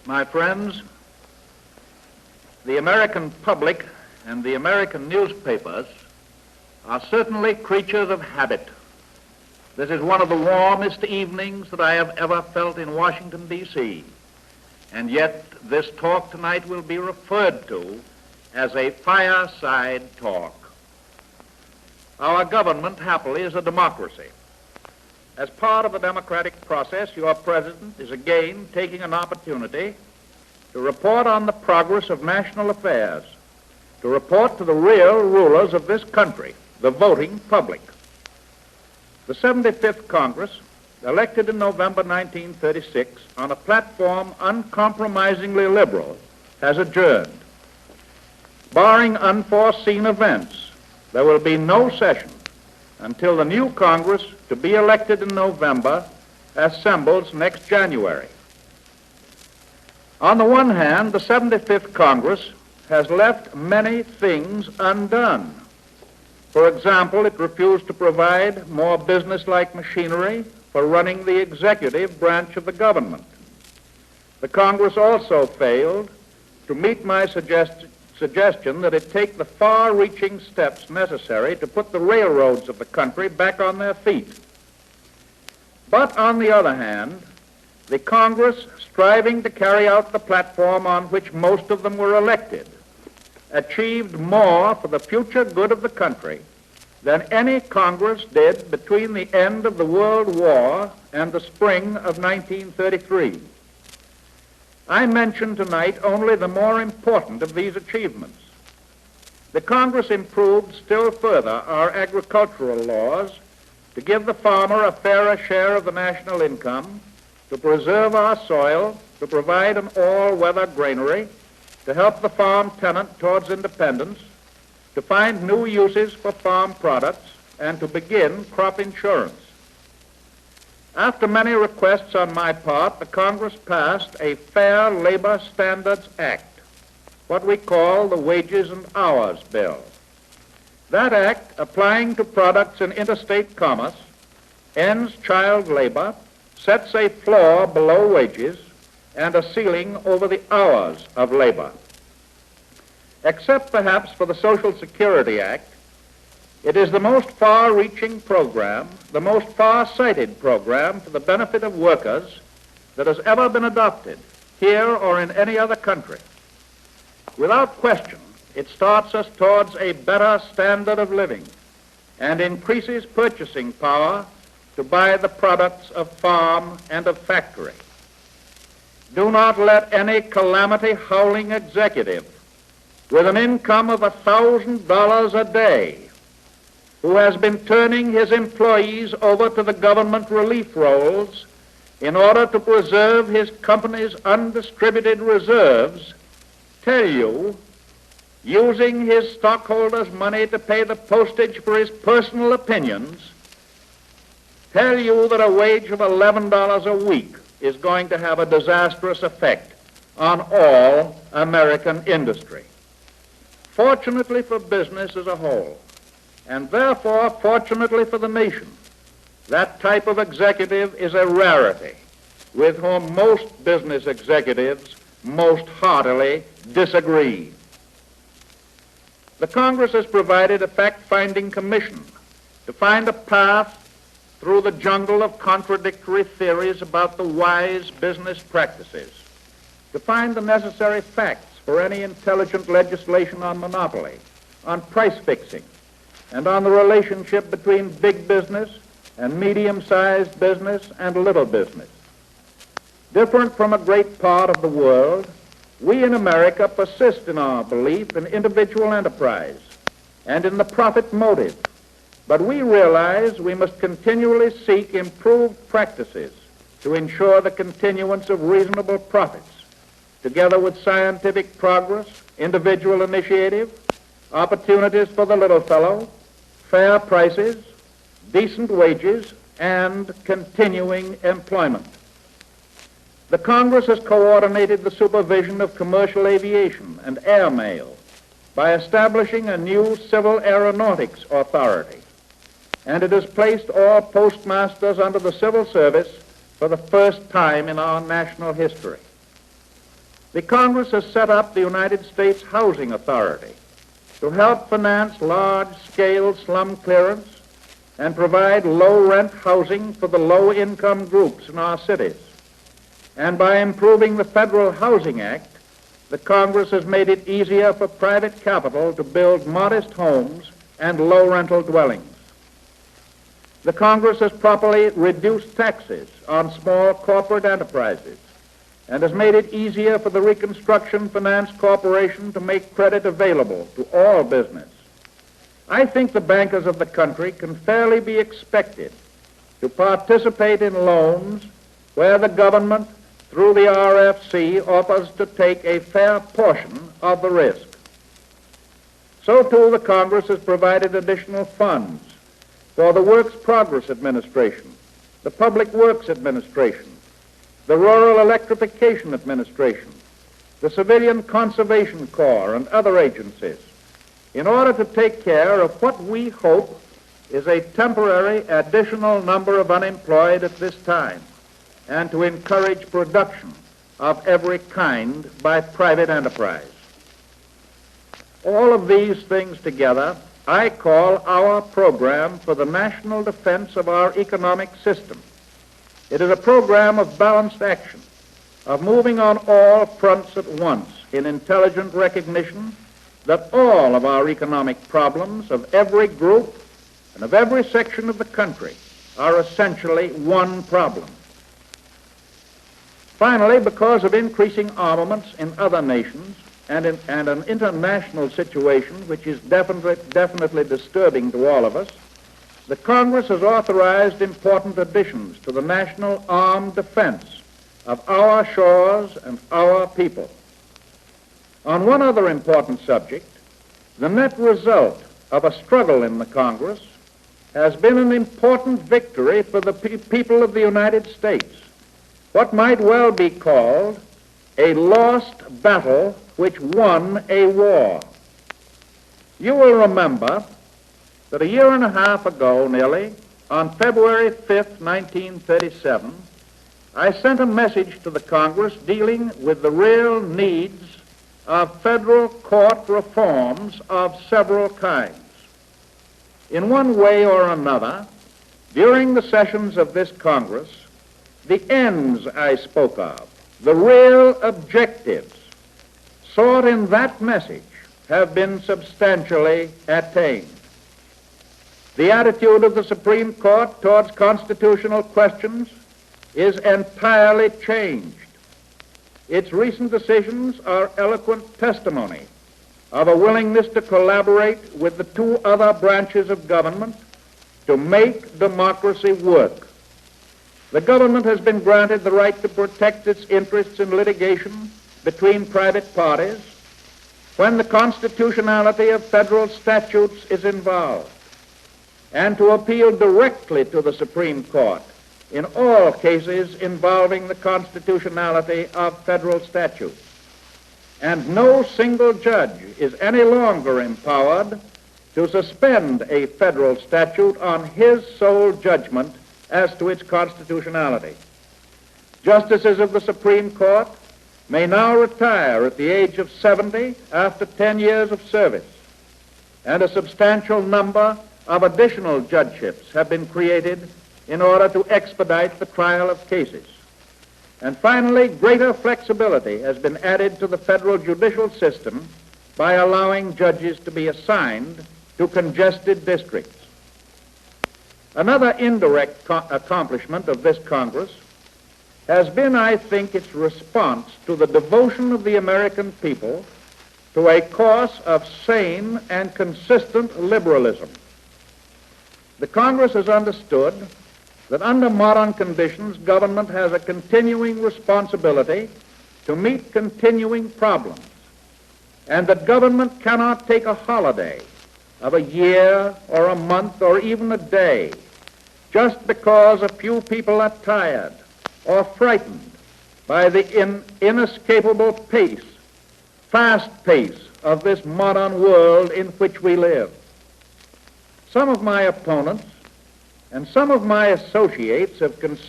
My friends, the American public and the American newspapers are certainly creatures of habit. This is one of the warmest evenings that I have ever felt in Washington, D.C., and yet this talk tonight will be referred to as a fireside talk. Our government, happily, is a democracy. As part of the democratic process, your president is again taking an opportunity to report on the progress of national affairs, to report to the real rulers of this country, the voting public. The 75th Congress, elected in November 1936 on a platform uncompromisingly liberal, has adjourned. Barring unforeseen events, there will be no session until the new Congress, to be elected in November, assembles next January. On the one hand, the 75th Congress has left many things undone. For example, it refused to provide more business-like machinery for running the executive branch of the government. The Congress also failed to meet my suggestion that it take the far-reaching steps necessary to put the railroads of the country back on their feet. But on the other hand, the Congress, striving to carry out the platform on which most of them were elected, achieved more for the future good of the country than any Congress did between the end of the World War and the spring of 1933. I mention tonight only the more important of these achievements. The Congress improved still further our agricultural laws to give the farmer a fairer share of the national income, to preserve our soil, to provide an all-weather granary, to help the farm tenant towards independence, to find new uses for farm products, and to begin crop insurance. After many requests on my part, the Congress passed a Fair Labor Standards Act, what we call the Wages and Hours Bill. That act, applying to products in interstate commerce, ends child labor, sets a floor below wages, and a ceiling over the hours of labor. Except perhaps for the Social Security Act, it is the most far-reaching program, the most far-sighted program for the benefit of workers that has ever been adopted here or in any other country. Without question, it starts us towards a better standard of living and increases purchasing power to buy the products of farm and of factory. Do not let any calamity-howling executive with an income of $1,000 a day, who has been turning his employees over to the government relief rolls in order to preserve his company's undistributed reserves, tell you, using his stockholders' money to pay the postage for his personal opinions, tell you that a wage of $11 a week is going to have a disastrous effect on all American industry. Fortunately for business as a whole, and therefore fortunately for the nation, that type of executive is a rarity with whom most business executives most heartily disagree. The Congress has provided a fact-finding commission to find a path through the jungle of contradictory theories about the wise business practices, to find the necessary facts for any intelligent legislation on monopoly, on price fixing, and on the relationship between big business and medium-sized business and little business. Different from a great part of the world, we in America persist in our belief in individual enterprise and in the profit motive, but we realize we must continually seek improved practices to ensure the continuance of reasonable profits, together with scientific progress, individual initiative, opportunities for the little fellow, fair prices, decent wages, and continuing employment. The Congress has coordinated the supervision of commercial aviation and airmail by establishing a new civil aeronautics authority, and it has placed all postmasters under the civil service for the first time in our national history. The Congress has set up the United States Housing Authority to help finance large-scale slum clearance and provide low-rent housing for the low-income groups in our cities. And by improving the Federal Housing Act, the Congress has made it easier for private capital to build modest homes and low-rental dwellings. The Congress has properly reduced taxes on small corporate enterprises and has made it easier for the Reconstruction Finance Corporation to make credit available to all business. I think the bankers of the country can fairly be expected to participate in loans where the government, through the RFC, offers to take a fair portion of the risk. So, too, the Congress has provided additional funds for the Works Progress Administration, the Public Works Administration, the Rural Electrification Administration, the Civilian Conservation Corps, and other agencies, in order to take care of what we hope is a temporary additional number of unemployed at this time, and to encourage production of every kind by private enterprise. All of these things together I call our program for the national defense of our economic system. It is a program of balanced action, of moving on all fronts at once in intelligent recognition that all of our economic problems of every group and of every section of the country are essentially one problem. Finally, because of increasing armaments in other nations and an international situation which is definitely disturbing to all of us, the Congress has authorized important additions to the national armed defense of our shores and our people. On one other important subject, the net result of a struggle in the Congress has been an important victory for the people of the United States, what might well be called a lost battle which won a war. You will remember that a year and a half ago, nearly, on February 5th, 1937, I sent a message to the Congress dealing with the real needs of federal court reforms of several kinds. In one way or another, during the sessions of this Congress, the ends I spoke of, the real objectives sought in that message, have been substantially attained. The attitude of the Supreme Court towards constitutional questions is entirely changed. Its recent decisions are eloquent testimony of a willingness to collaborate with the two other branches of government to make democracy work. The government has been granted the right to protect its interests in litigation between private parties when the constitutionality of federal statutes is involved, and to appeal directly to the Supreme Court in all cases involving the constitutionality of federal statutes. And no single judge is any longer empowered to suspend a federal statute on his sole judgment as to its constitutionality. Justices of the Supreme Court may now retire at the age of 70 after 10 years of service, and a substantial number of additional judgeships have been created in order to expedite the trial of cases. And finally, greater flexibility has been added to the federal judicial system by allowing judges to be assigned to congested districts. Another indirect accomplishment of this Congress has been, I think, its response to the devotion of the American people to a course of sane and consistent liberalism. The Congress has understood that under modern conditions, government has a continuing responsibility to meet continuing problems, and that government cannot take a holiday of a year or a month or even a day just because a few people are tired or frightened by the inescapable pace, fast pace of this modern world in which we live. Some of my opponents and some of my associates have considered